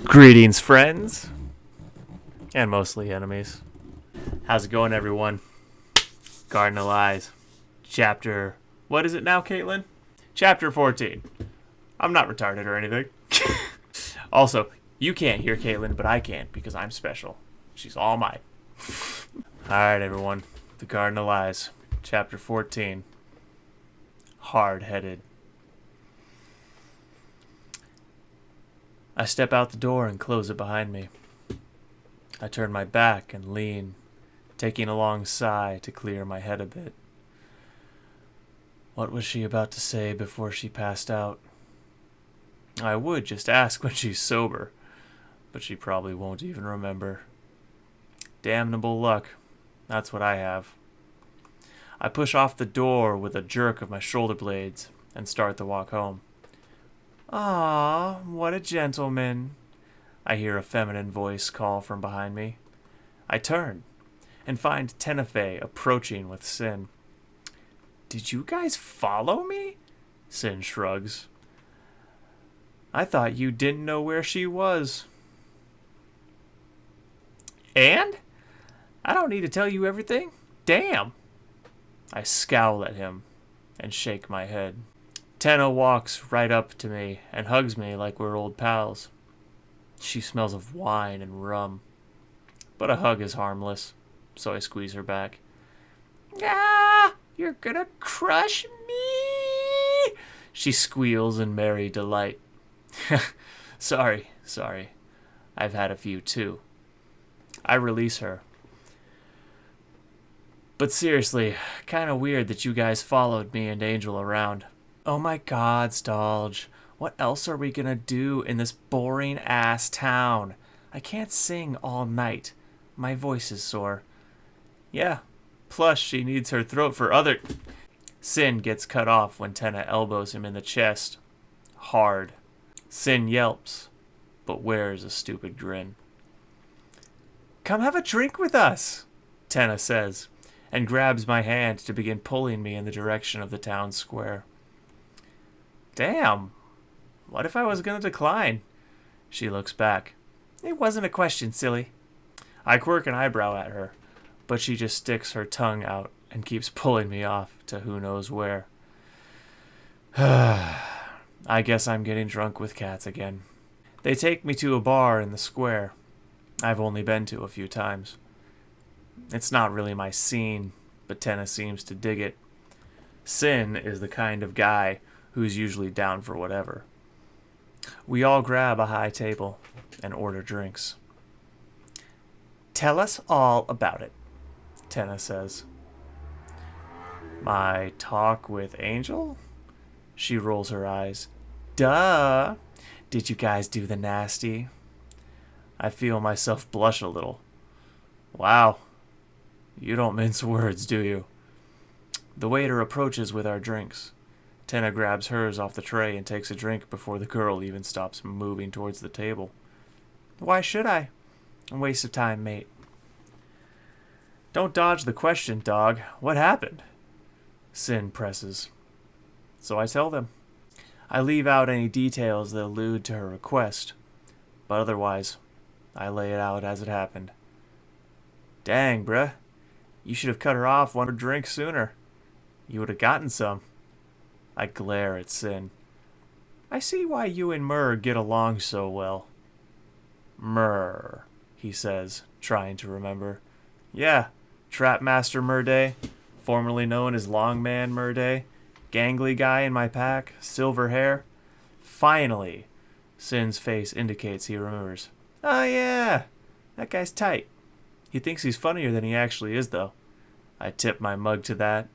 Greetings, friends, and mostly enemies. How's it going, everyone? Garden of Lies, chapter... What is it now, Caitlin? Chapter 14. I'm not retarded or anything. Also, you can't hear Caitlin, but I can because I'm special. She's all mine. Alright, everyone. The Garden of Lies, chapter 14. Hard-headed. I step out the door and close it behind me. I turn my back and lean, taking a long sigh to clear my head a bit. What was she about to say before she passed out? I would just ask when she's sober, but she probably won't even remember. Damnable luck. That's what I have. I push off the door with a jerk of my shoulder blades and start the walk home. "Ah, what a gentleman," I hear a feminine voice call from behind me. I turn and find Tenefe approaching with Sin. "Did you guys follow me?" Sin shrugs. "I thought you didn't know where she was." "And? I don't need to tell you everything? Damn!" I scowl at him and shake my head. Tenna walks right up to me and hugs me like we're old pals. She smells of wine and rum, but a hug is harmless, so I squeeze her back. "Ah, you're gonna crush me!" She squeals in merry delight. Sorry. I've had a few too. I release her. But seriously, kinda weird that you guys followed me and Angel around. Oh my god, Dalj. What else are we gonna do in this boring-ass town? I can't sing all night. My voice is sore. Yeah, plus she needs her throat for other... Sin gets cut off when Tenna elbows him in the chest. Hard. Sin yelps, but wears a stupid grin. "Come have a drink with us," Tenna says, and grabs my hand to begin pulling me in the direction of the town square. Damn. What if I was going to decline? She looks back. "It wasn't a question, silly." I quirk an eyebrow at her, but she just sticks her tongue out and keeps pulling me off to who knows where. I guess I'm getting drunk with cats again. They take me to a bar in the square. I've only been to a few times. It's not really my scene, but Tenna seems to dig it. Sin is the kind of guy who's usually down for whatever. We all grab a high table and order drinks. "Tell us all about it," Tenna says. "My talk with Angel?" She rolls her eyes. "Duh! Did you guys do the nasty?" I feel myself blush a little. Wow. You don't mince words, do you? The waiter approaches with our drinks. Tenna grabs hers off the tray and takes a drink before the girl even stops moving towards the table. "Why should I? A waste of time, mate." "Don't dodge the question, dog. What happened?" Sin presses. So I tell them. I leave out any details that allude to her request, but otherwise, I lay it out as it happened. "Dang, bruh. You should have cut her off one drink sooner. You would have gotten some." I glare at Sin. "I see why you and Mur get along so well." "Mur," he says, trying to remember. "Yeah, Trapmaster Murday, formerly known as Longman Murday, gangly guy in my pack, silver hair." Finally, Sin's face indicates he remembers. "Oh yeah, that guy's tight. He thinks he's funnier than he actually is, though." I tip my mug to that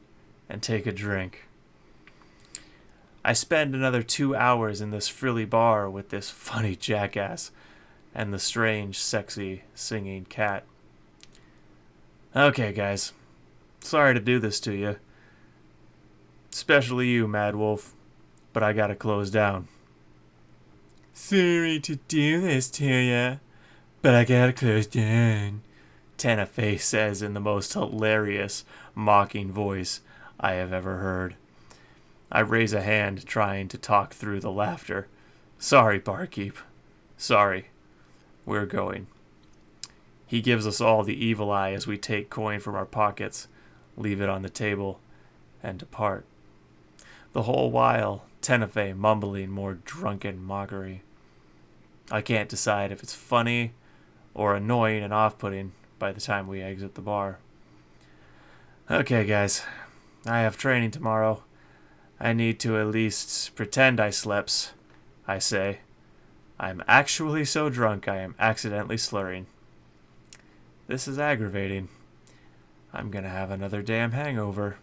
and take a drink. I spend another 2 hours in this frilly bar with this funny jackass and the strange, sexy, singing cat. Okay, guys. Sorry to do this to you. Especially you, Mad Wolf. But I gotta close down. "Sorry to do this to you, but I gotta close down," Tenefe says in the most hilarious, mocking voice I have ever heard. I raise a hand, trying to talk through the laughter. "Sorry, barkeep. Sorry. We're going. He gives us all the evil eye as we take coin from our pockets, leave it on the table, and depart. The whole while, Tenefe mumbling more drunken mockery. I can't decide if it's funny or annoying and off-putting by the time we exit the bar. Okay, guys. I have training tomorrow. I need to at least pretend I slept, I say. I'm actually so drunk I am accidentally slurring. This is aggravating. I'm gonna have another damn hangover.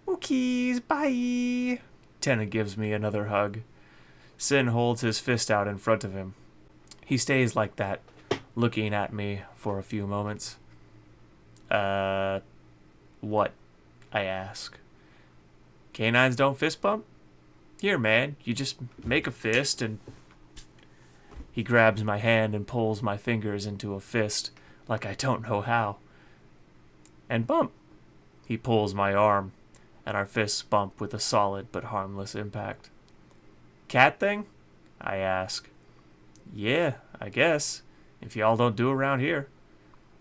Ookies, bye! Tenna gives me another hug. Sin holds his fist out in front of him. He stays like that, looking at me for a few moments. What? I ask. Canines don't fist bump? Here, man, you just make a fist and... He grabs my hand and pulls my fingers into a fist, like I don't know how. And bump. He pulls my arm, and our fists bump with a solid but harmless impact. Cat thing? I ask. Yeah, I guess, if y'all don't do around here.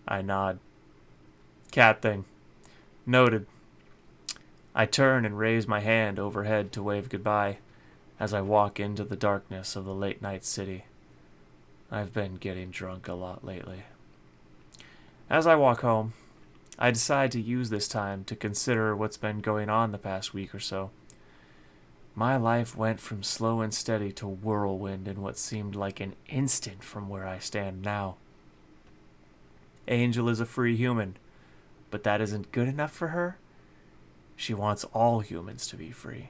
I nod. Cat thing. Noted. I turn and raise my hand overhead to wave goodbye as I walk into the darkness of the late-night city. I've been getting drunk a lot lately. As I walk home, I decide to use this time to consider what's been going on the past week or so. My life went from slow and steady to whirlwind in what seemed like an instant from where I stand now. Angel is a free human, but that isn't good enough for her. She wants all humans to be free.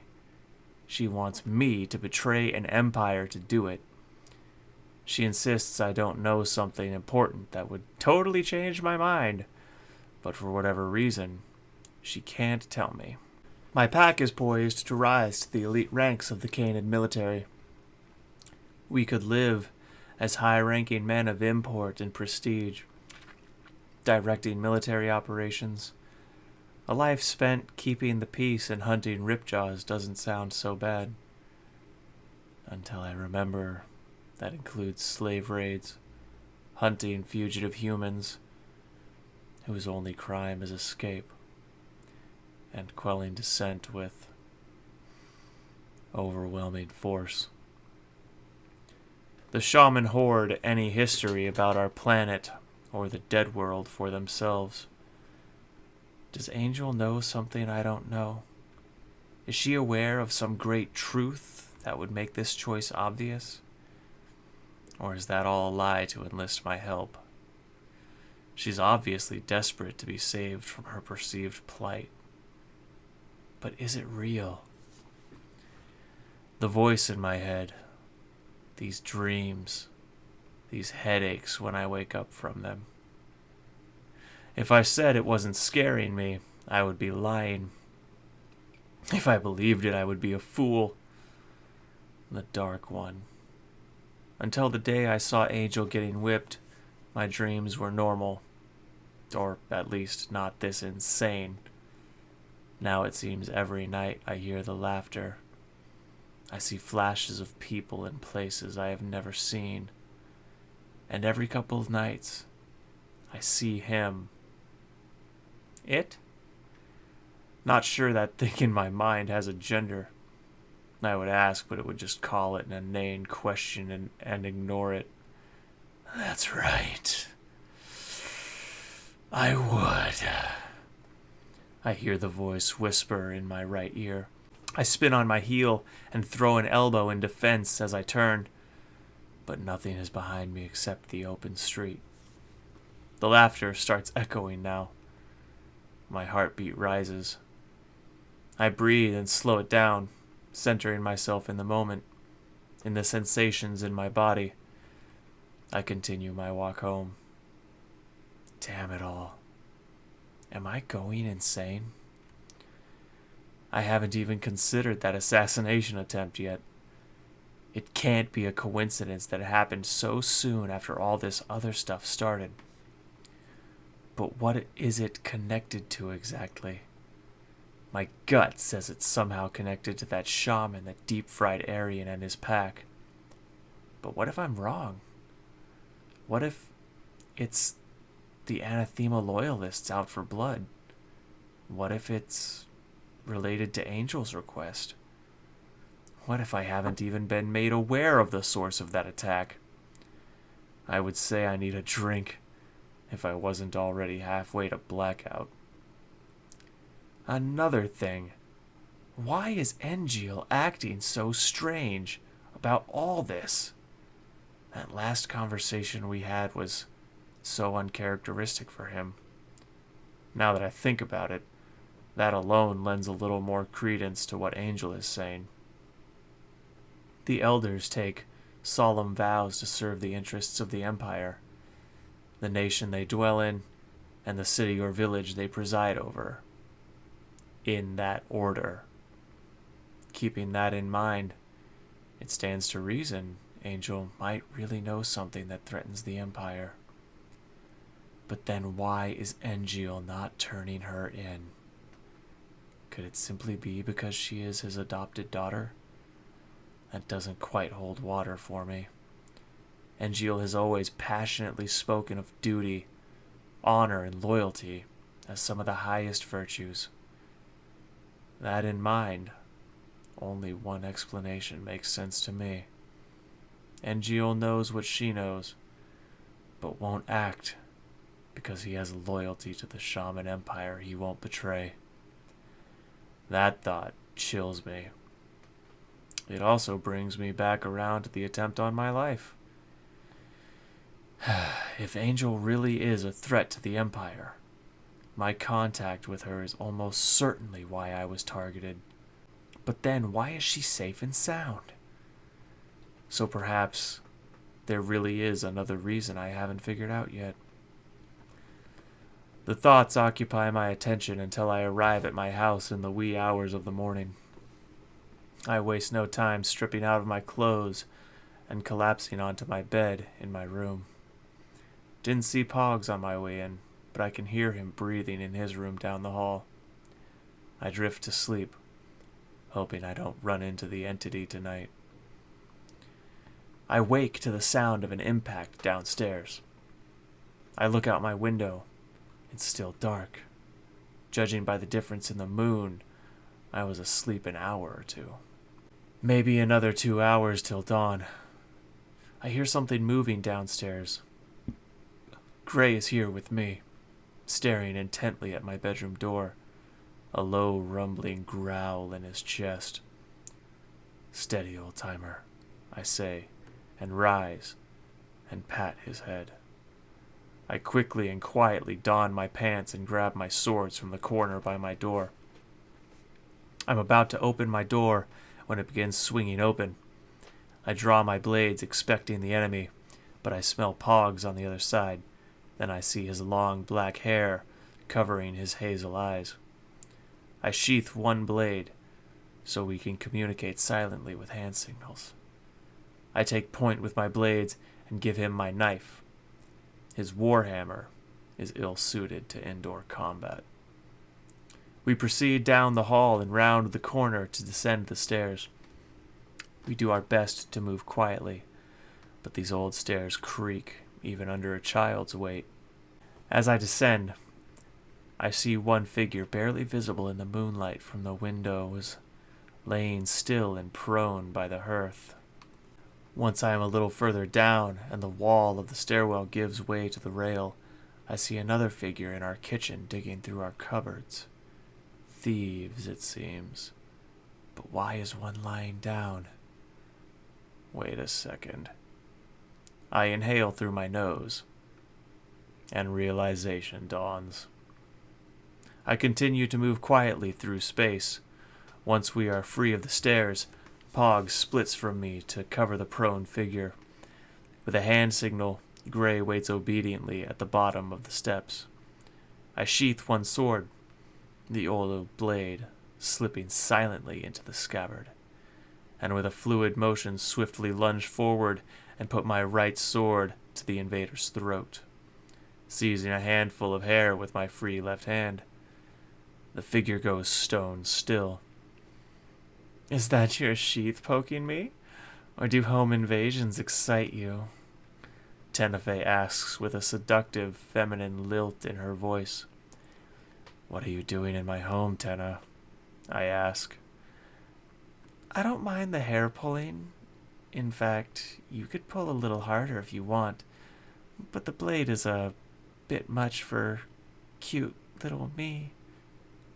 She wants me to betray an empire to do it. She insists I don't know something important that would totally change my mind, but for whatever reason, she can't tell me. My pack is poised to rise to the elite ranks of the Canid military. We could live as high-ranking men of import and prestige, directing military operations. A life spent keeping the peace and hunting ripjaws doesn't sound so bad. Until I remember that includes slave raids, hunting fugitive humans whose only crime is escape, and quelling dissent with overwhelming force. The shaman hoard any history about our planet or the dead world for themselves. Does Angel know something I don't know? Is she aware of some great truth that would make this choice obvious? Or is that all a lie to enlist my help? She's obviously desperate to be saved from her perceived plight. But is it real? The voice in my head, these dreams, these headaches when I wake up from them. If I said it wasn't scaring me, I would be lying. If I believed it, I would be a fool. The Dark One. Until the day I saw Angel getting whipped, my dreams were normal. Or at least not this insane. Now it seems every night I hear the laughter. I see flashes of people and places I have never seen. And every couple of nights, I see him. It? Not sure that thing in my mind has a gender. I would ask, but it would just call it an inane question and ignore it. That's right. I would. I hear the voice whisper in my right ear. I spin on my heel and throw an elbow in defense as I turn, but nothing is behind me except the open street. The laughter starts echoing now. My heartbeat rises. I breathe and slow it down, centering myself in the moment, in the sensations in my body. I continue my walk home. Damn it all. Am I going insane? I haven't even considered that assassination attempt yet. It can't be a coincidence that it happened so soon after all this other stuff started. But what is it connected to exactly? My gut says it's somehow connected to that shaman, that deep-fried Aryan and his pack. But what if I'm wrong? What if it's the anathema loyalists out for blood? What if it's related to Angel's request? What if I haven't even been made aware of the source of that attack? I would say I need a drink if I wasn't already halfway to blackout. Another thing. Why is Engiel acting so strange about all this? That last conversation we had was so uncharacteristic for him. Now that I think about it, that alone lends a little more credence to what Angel is saying. The elders take solemn vows to serve the interests of the Empire, the nation they dwell in, and the city or village they preside over. In that order. Keeping that in mind, it stands to reason Angel might really know something that threatens the Empire. But then why is Engiel not turning her in? Could it simply be because she is his adopted daughter? That doesn't quite hold water for me. Engiel has always passionately spoken of duty, honor, and loyalty as some of the highest virtues. That in mind, only one explanation makes sense to me. Engiel knows what she knows, but won't act because he has loyalty to the Shaman Empire he won't betray. That thought chills me. It also brings me back around to the attempt on my life. If Angel really is a threat to the Empire, my contact with her is almost certainly why I was targeted. But then why is she safe and sound? So perhaps there really is another reason I haven't figured out yet. The thoughts occupy my attention until I arrive at my house in the wee hours of the morning. I waste no time stripping out of my clothes and collapsing onto my bed in my room. Didn't see Pogs on my way in, but I can hear him breathing in his room down the hall. I drift to sleep, hoping I don't run into the entity tonight. I wake to the sound of an impact downstairs. I look out my window. It's still dark. Judging by the difference in the moon, I was asleep an hour or two. Maybe another 2 hours till dawn. I hear something moving downstairs. Gray is here with me, staring intently at my bedroom door, a low rumbling growl in his chest. Steady, old timer, I say, and rise and pat his head. I quickly and quietly don my pants and grab my swords from the corner by my door. I'm about to open my door when it begins swinging open. I draw my blades expecting the enemy, but I smell Pogs on the other side. Then I see his long black hair covering his hazel eyes. I sheath one blade so we can communicate silently with hand signals. I take point with my blades and give him my knife. His warhammer is ill-suited to indoor combat. We proceed down the hall and round the corner to descend the stairs. We do our best to move quietly, but these old stairs creak even under a child's weight. As I descend, I see one figure barely visible in the moonlight from the windows, laying still and prone by the hearth. Once I am a little further down and the wall of the stairwell gives way to the rail, I see another figure in our kitchen digging through our cupboards. Thieves, it seems. But why is one lying down? Wait a second. I inhale through my nose, and realization dawns. I continue to move quietly through space. Once we are free of the stairs, Pog splits from me to cover the prone figure. With a hand signal, Gray waits obediently at the bottom of the steps. I sheath one sword, the old blade slipping silently into the scabbard, and with a fluid motion swiftly lunge forward and put my right sword to the invader's throat, seizing a handful of hair with my free left hand. The figure goes stone still. Is that your sheath poking me? Or do home invasions excite you? Tenefe asks with a seductive feminine lilt in her voice. What are you doing in my home, Tenna? I ask. I don't mind the hair pulling. In fact, you could pull a little harder if you want, but the blade is a bit much for cute little me,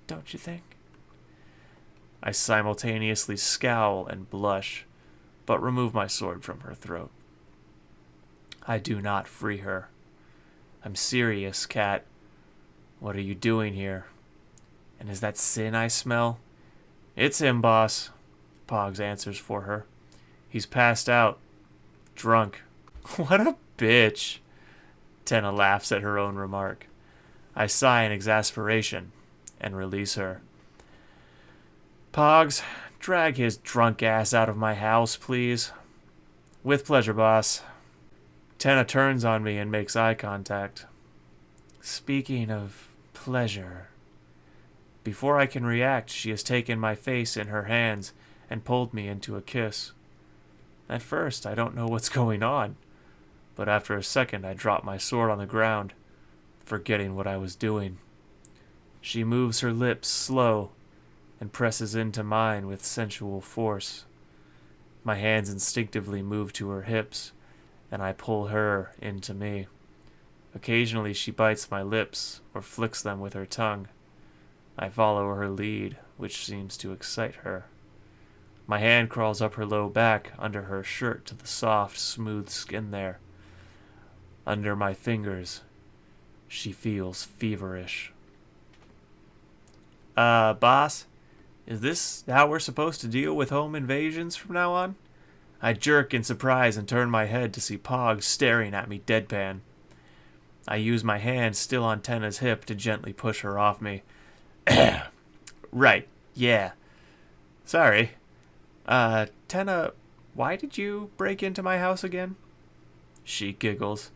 don't you think? I simultaneously scowl and blush, but remove my sword from her throat. I do not free her. I'm serious, Cat. What are you doing here? And is that Sin I smell? It's him, boss, Pogs answers for her. He's passed out. Drunk. What a bitch. Tenna laughs at her own remark. I sigh in exasperation and release her. Pogs, drag his drunk ass out of my house, please. With pleasure, boss. Tenna turns on me and makes eye contact. Speaking of pleasure. Before I can react, she has taken my face in her hands and pulled me into a kiss. At first, I don't know what's going on, but after a second, I drop my sword on the ground, forgetting what I was doing. She moves her lips slow and presses into mine with sensual force. My hands instinctively move to her hips, and I pull her into me. Occasionally, she bites my lips or flicks them with her tongue. I follow her lead, which seems to excite her. My hand crawls up her low back under her shirt to the soft, smooth skin there. Under my fingers, she feels feverish. Boss? Is this how we're supposed to deal with home invasions from now on? I jerk in surprise and turn my head to see Pog staring at me deadpan. I use my hand still on Tenna's hip to gently push her off me. Right, yeah. Sorry. Tenna, why did you break into my house again? She giggles.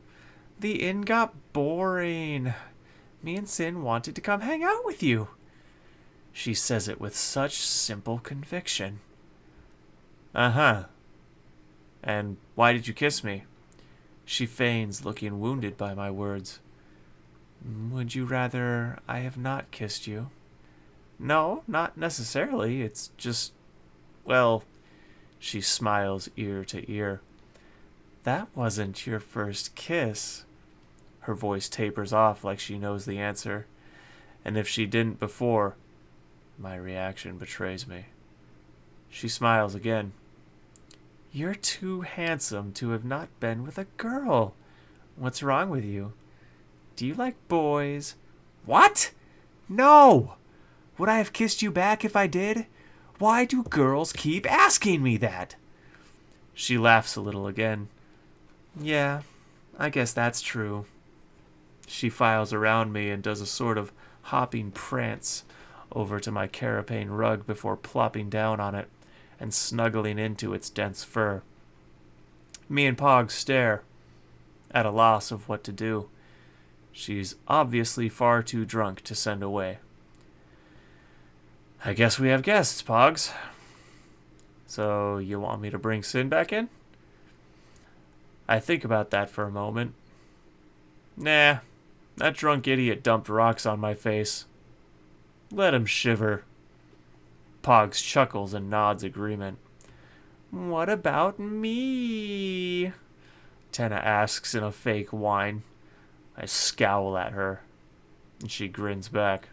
The inn got boring. Me and Sin wanted to come hang out with you. She says it with such simple conviction. Uh-huh. And why did you kiss me? She feigns looking wounded by my words. Would you rather I have not kissed you? No, not necessarily. It's just, well, she smiles ear to ear. That wasn't your first kiss. Her voice tapers off like she knows the answer. And if she didn't before, my reaction betrays me. She smiles again. You're too handsome to have not been with a girl. What's wrong with you? Do you like boys? What? No! Would I have kissed you back if I did? Why do girls keep asking me that? She laughs a little again. Yeah, I guess that's true. She files around me and does a sort of hopping prance over to my carapace rug before plopping down on it and snuggling into its dense fur. Me and Pog stare, at a loss of what to do. She's obviously far too drunk to send away. I guess we have guests, Pogs. So you want me to bring Sin back in? I think about that for a moment. Nah, that drunk idiot dumped rocks on my face. Let him shiver. Pogs chuckles and nods agreement. What about me? Tenna asks in a fake whine. I scowl at her, and she grins back.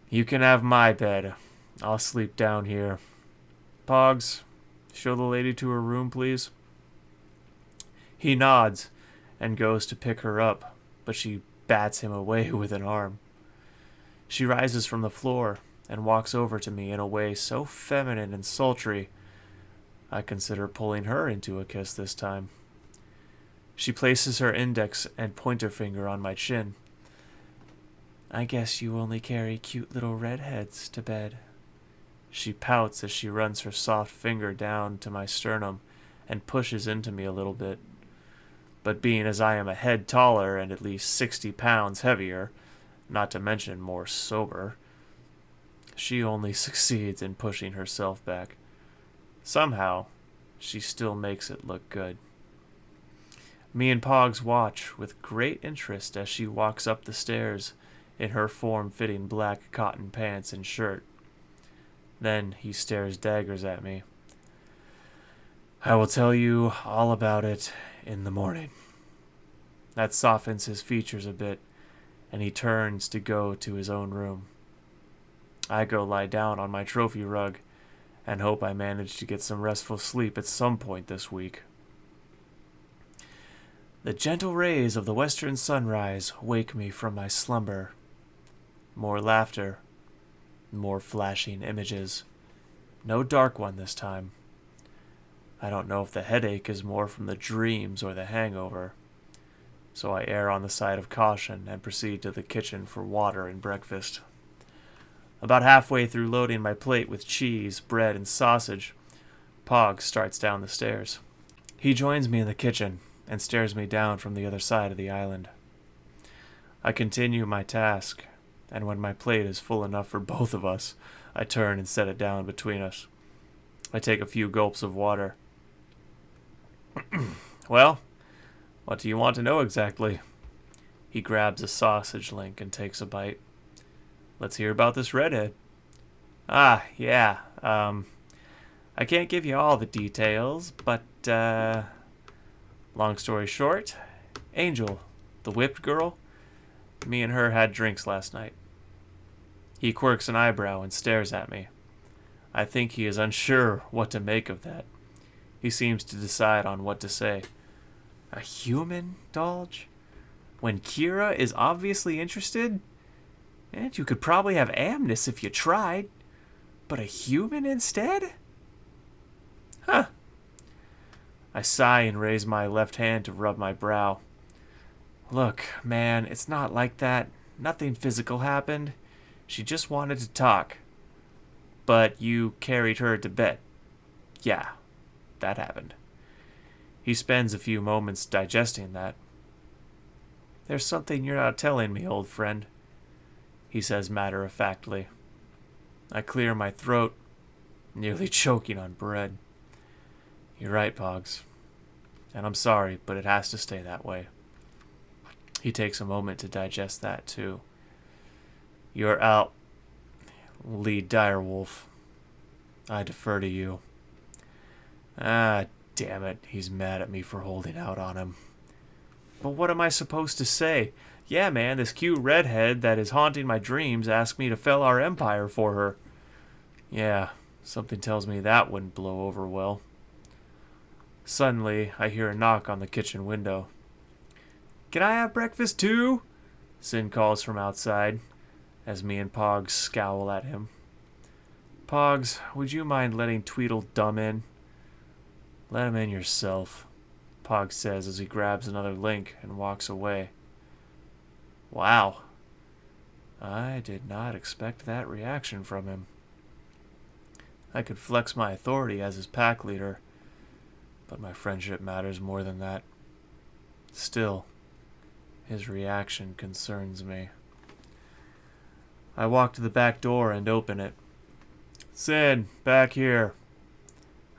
You can have my bed. I'll sleep down here. Pogs, show the lady to her room, please. He nods and goes to pick her up, but she bats him away with an arm. She rises from the floor and walks over to me in a way so feminine and sultry, I consider pulling her into a kiss this time. She places her index and pointer finger on my chin. I guess you only carry cute little redheads to bed. She pouts as she runs her soft finger down to my sternum and pushes into me a little bit. But being as I am a head taller and at least 60 pounds heavier, not to mention more sober, she only succeeds in pushing herself back. Somehow, she still makes it look good. Me and Pogs watch with great interest as she walks up the stairs in her form-fitting black cotton pants and shirt. Then he stares daggers at me. I will tell you all about it in the morning. That softens his features a bit, and he turns to go to his own room. I go lie down on my trophy rug and hope I manage to get some restful sleep at some point this week. The gentle rays of the western sunrise wake me from my slumber. More laughter, more flashing images. No dark one this time. I don't know if the headache is more from the dreams or the hangover, so I err on the side of caution and proceed to the kitchen for water and breakfast. About halfway through loading my plate with cheese, bread, and sausage, Pog starts down the stairs. He joins me in the kitchen and stares me down from the other side of the island. I continue my task, and when my plate is full enough for both of us, I turn and set it down between us. I take a few gulps of water. Well, what do you want to know exactly? He grabs a sausage link and takes a bite. Let's hear about this redhead. Yeah. I can't give you all the details, but, long story short, Angel, the whipped girl, me and her had drinks last night. He quirks an eyebrow and stares at me. I think he is unsure what to make of that. He seems to decide on what to say. A human, Dalj? When Kira is obviously interested? And you could probably have Amnes if you tried. But a human instead? Huh. I sigh and raise my left hand to rub my brow. Look, man, it's not like that. Nothing physical happened. She just wanted to talk. But you carried her to bed. Yeah, that happened. He spends a few moments digesting that. There's something you're not telling me, old friend, he says matter-of-factly. I clear my throat, nearly choking on bread. You're right, Pogs. And I'm sorry, but it has to stay that way. He takes a moment to digest that, too. You're out, lead direwolf. I defer to you. Damn it, he's mad at me for holding out on him. But what am I supposed to say? Yeah, man, this cute redhead that is haunting my dreams asked me to fell our empire for her. Yeah, something tells me that wouldn't blow over well. Suddenly, I hear a knock on the kitchen window. Can I have breakfast too? Sin calls from outside, as me and Pogs scowl at him. Pogs, would you mind letting Tweedledum in? Let him in yourself, Pog says as he grabs another link and walks away. Wow. I did not expect that reaction from him. I could flex my authority as his pack leader, but my friendship matters more than that. Still, his reaction concerns me. I walk to the back door and open it. Sid, back here.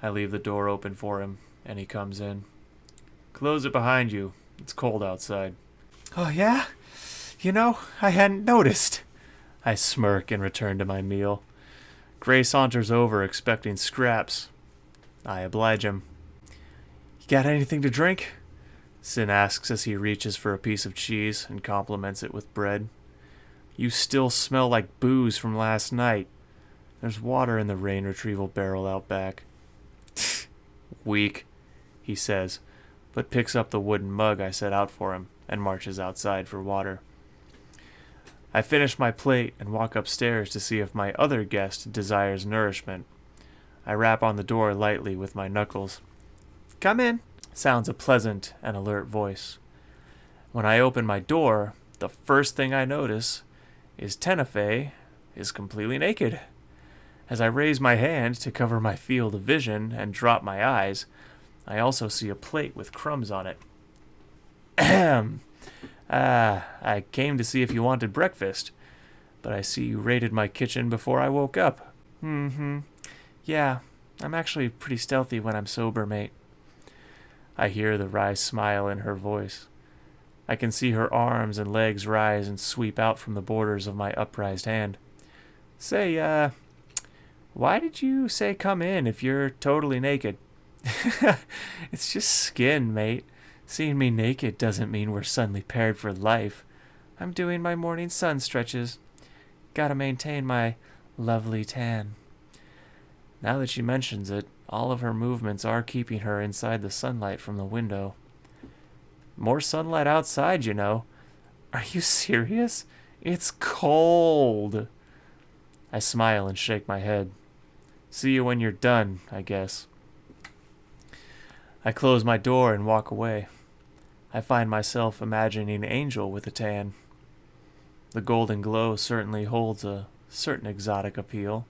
I leave the door open for him, and he comes in. Close it behind you. It's cold outside. Oh, yeah? You know, I hadn't noticed. I smirk and return to my meal. Gray saunters over, expecting scraps. I oblige him. You got anything to drink? Sin asks as he reaches for a piece of cheese and compliments it with bread. You still smell like booze from last night. There's water in the rain retrieval barrel out back. Weak, he says, but picks up the wooden mug I set out for him and marches outside for water. I finish my plate and walk upstairs to see if my other guest desires nourishment. I rap on the door lightly with my knuckles. Come in, sounds a pleasant and alert voice. When I open my door, the first thing I notice is Tenefe is completely naked. As I raise my hand to cover my field of vision and drop my eyes, I also see a plate with crumbs on it. Ahem. I came to see if you wanted breakfast, but I see you raided my kitchen before I woke up. Yeah, I'm actually pretty stealthy when I'm sober, mate. I hear the wry smile in her voice. I can see her arms and legs rise and sweep out from the borders of my upraised hand. Say, why did you say come in if you're totally naked? It's just skin, mate. Seeing me naked doesn't mean we're suddenly paired for life. I'm doing my morning sun stretches. Gotta maintain my lovely tan. Now that she mentions it, all of her movements are keeping her inside the sunlight from the window. More sunlight outside, you know. Are you serious? It's cold. I smile and shake my head. See you when you're done, I guess. I close my door and walk away. I find myself imagining Angel with a tan. The golden glow certainly holds a certain exotic appeal.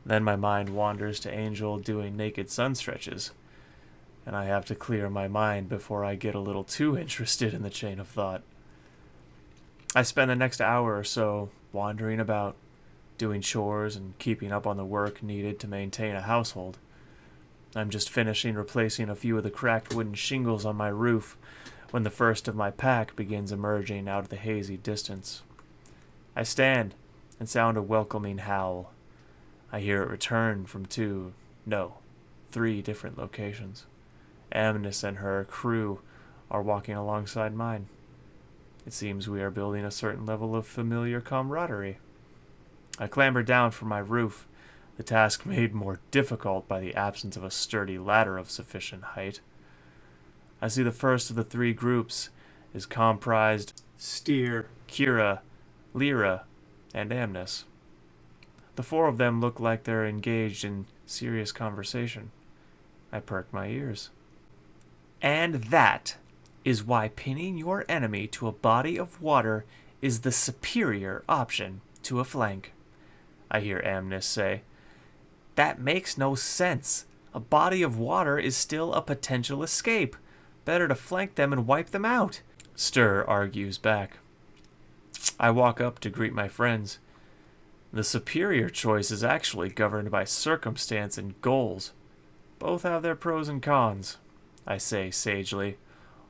Then my mind wanders to Angel doing naked sun stretches, and I have to clear my mind before I get a little too interested in the chain of thought. I spend the next hour or so wandering about, doing chores and keeping up on the work needed to maintain a household. I'm just finishing replacing a few of the cracked wooden shingles on my roof when the first of my pack begins emerging out of the hazy distance. I stand and sound a welcoming howl. I hear it return from 3 different locations. Amnes and her crew are walking alongside mine. It seems we are building a certain level of familiar camaraderie. I clamber down from my roof, the task made more difficult by the absence of a sturdy ladder of sufficient height. I see the first of the 3 groups is comprised Steer, Kira, Lyra, and Amnes. The 4 of them look like they're engaged in serious conversation. I perk my ears. And that is why pinning your enemy to a body of water is the superior option to a flank, I hear Amnes say. That makes no sense. A body of water is still a potential escape. Better to flank them and wipe them out, Stir argues back. I walk up to greet my friends. The superior choice is actually governed by circumstance and goals. Both have their pros and cons, I say sagely.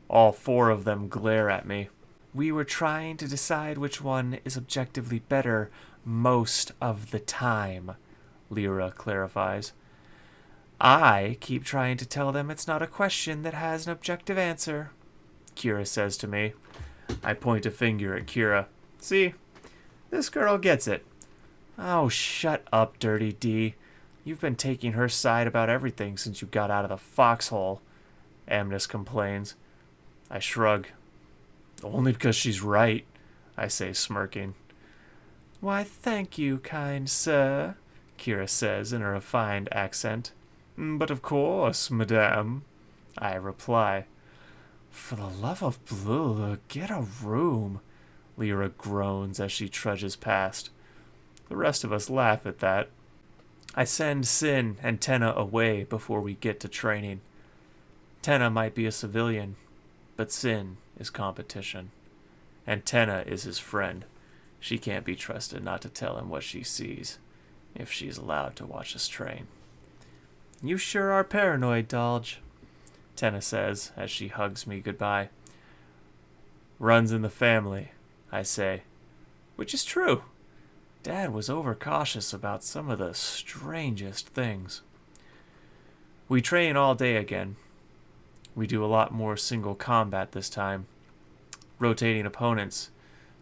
All 4 of them glare at me. We were trying to decide which one is objectively better most of the time, Lyra clarifies. I keep trying to tell them it's not a question that has an objective answer, Kira says to me. I point a finger at Kira. See, this girl gets it. Oh, shut up, Dirty D. You've been taking her side about everything since you got out of the foxhole, Amnes complains. I shrug. Only because she's right, I say, smirking. Why, thank you, kind sir, Kira says in a refined accent. But of course, madame, I reply. For the love of blue, get a room, Lyra groans as she trudges past. The rest of us laugh at that. I send Sin and Tenna away before we get to training. Tenna might be a civilian, but Sin is competition. And Tenna is his friend. She can't be trusted not to tell him what she sees, if she's allowed to watch us train. You sure are paranoid, Dalj, Tenna says as she hugs me goodbye. Runs in the family, I say, which is true. Dad was overcautious about some of the strangest things. We train all day again. We do a lot more single combat this time, rotating opponents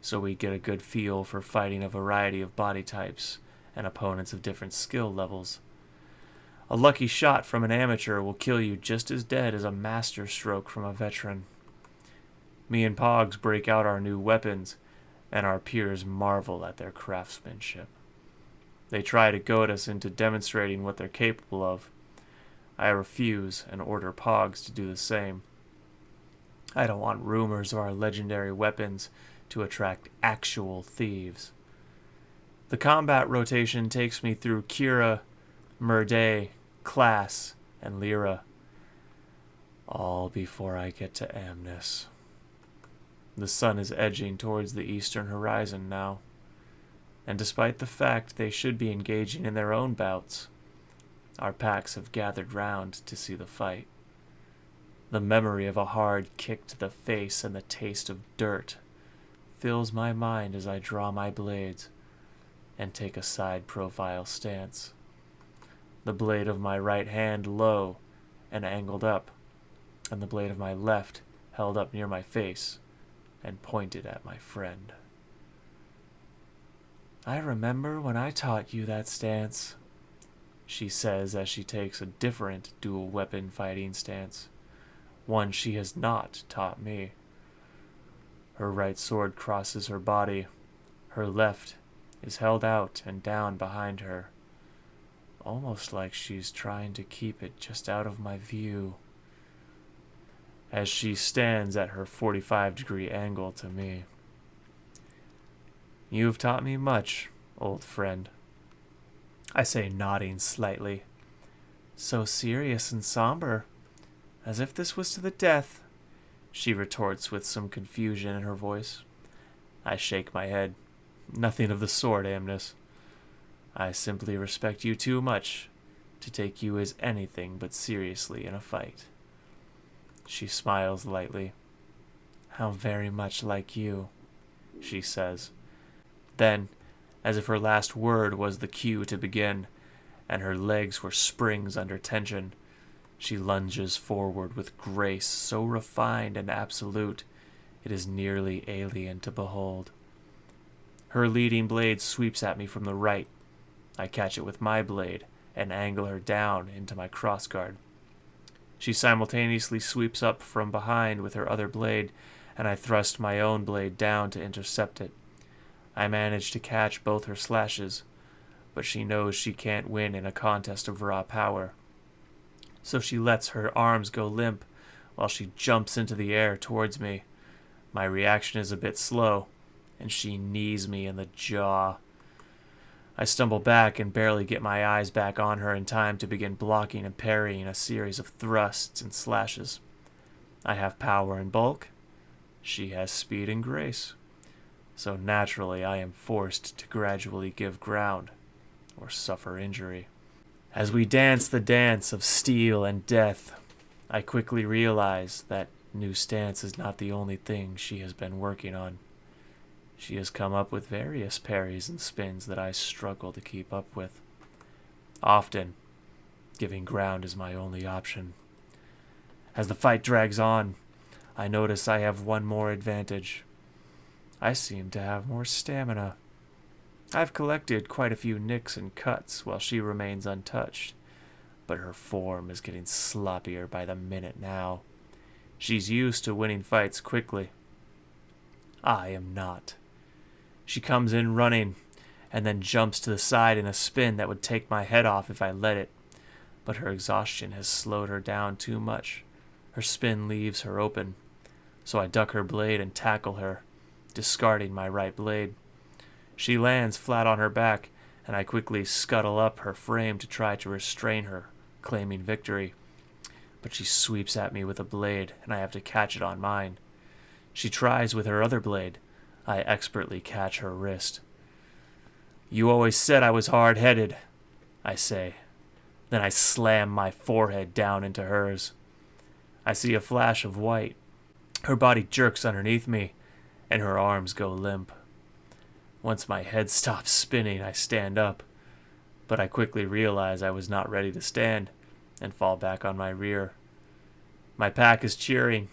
so we get a good feel for fighting a variety of body types and opponents of different skill levels. A lucky shot from an amateur will kill you just as dead as a master stroke from a veteran. Me and Pogs break out our new weapons, and our peers marvel at their craftsmanship. They try to goad us into demonstrating what they're capable of. I refuse and order Pogs to do the same. I don't want rumors of our legendary weapons to attract actual thieves. The combat rotation takes me through Kira, Murday, Class, and Lyra, all before I get to Amnes. The sun is edging towards the eastern horizon now, and despite the fact they should be engaging in their own bouts, our packs have gathered round to see the fight. The memory of a hard kick to the face and the taste of dirt fills my mind as I draw my blades and take a side profile stance. The blade of my right hand low and angled up, and the blade of my left held up near my face and pointed at my friend. "I remember when I taught you that stance," she says as she takes a different dual weapon fighting stance, one she has not taught me. Her right sword crosses her body, her left is held out and down behind her, almost like she's trying to keep it just out of my view, as she stands at her 45-degree angle to me. "You've taught me much, old friend," I say, nodding slightly. "So serious and somber, as if this was to the death," she retorts with some confusion in her voice. I shake my head. "Nothing of the sort, Amnes. I simply respect you too much to take you as anything but seriously in a fight." She smiles lightly. "How very much like you," she says. Then, as if her last word was the cue to begin, and her legs were springs under tension, she lunges forward with grace so refined and absolute it is nearly alien to behold. Her leading blade sweeps at me from the right. I catch it with my blade and angle her down into my crossguard. She simultaneously sweeps up from behind with her other blade, and I thrust my own blade down to intercept it. I manage to catch both her slashes, but she knows she can't win in a contest of raw power. So she lets her arms go limp while she jumps into the air towards me. My reaction is a bit slow, and she knees me in the jaw. I stumble back and barely get my eyes back on her in time to begin blocking and parrying a series of thrusts and slashes. I have power and bulk. She has speed and grace. So naturally I am forced to gradually give ground or suffer injury. As we dance the dance of steel and death, I quickly realize that new stance is not the only thing she has been working on. She has come up with various parries and spins that I struggle to keep up with. Often, giving ground is my only option. As the fight drags on, I notice I have one more advantage. I seem to have more stamina. I've collected quite a few nicks and cuts while she remains untouched, but her form is getting sloppier by the minute now. She's used to winning fights quickly. I am not. She comes in running, and then jumps to the side in a spin that would take my head off if I let it, but her exhaustion has slowed her down too much. Her spin leaves her open, so I duck her blade and tackle her, discarding my right blade. She lands flat on her back, and I quickly scuttle up her frame to try to restrain her, claiming victory. But she sweeps at me with a blade, and I have to catch it on mine. She tries with her other blade. I expertly catch her wrist. "You always said I was hard-headed," I say. Then I slam my forehead down into hers. I see a flash of white. Her body jerks underneath me, and her arms go limp. Once my head stops spinning, I stand up, but I quickly realize I was not ready to stand and fall back on my rear. My pack is cheering.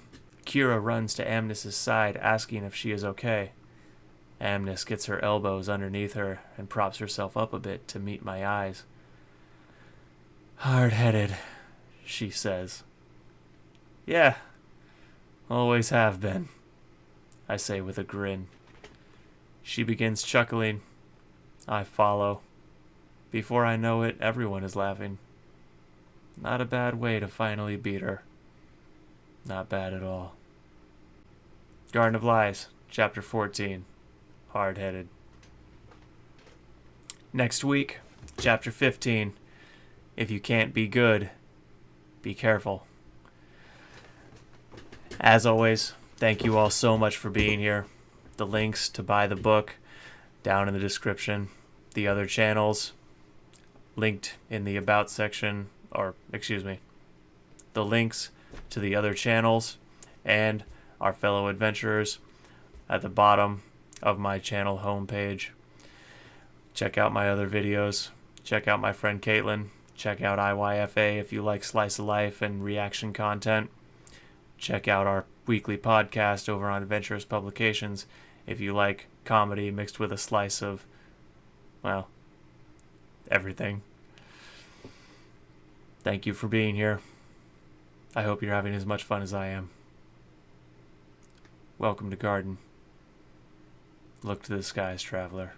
Kira runs to Amnes's side, asking if she is okay. Amnes gets her elbows underneath her and props herself up a bit to meet my eyes. "Hard-headed," she says. "Yeah, always have been," I say with a grin. She begins chuckling. I follow. Before I know it, everyone is laughing. Not a bad way to finally beat her. Not bad at all. Garden of Lies, Chapter 14. Hard-headed. Next week, Chapter 15. If you can't be good, be careful. As always, thank you all so much for being here. The links to buy the book down in the description. The other channels linked in the About section, the links to the other channels and our fellow adventurers at the bottom of my channel homepage. Check out my other videos. Check out my friend Caitlin. Check out IYFA if you like slice of life and reaction content. Check out our weekly podcast over on Adventurous Publications if you like comedy mixed with a slice of, well, everything. Thank you for being here. I hope you're having as much fun as I am. Welcome to Garden. Look to the skies, traveler.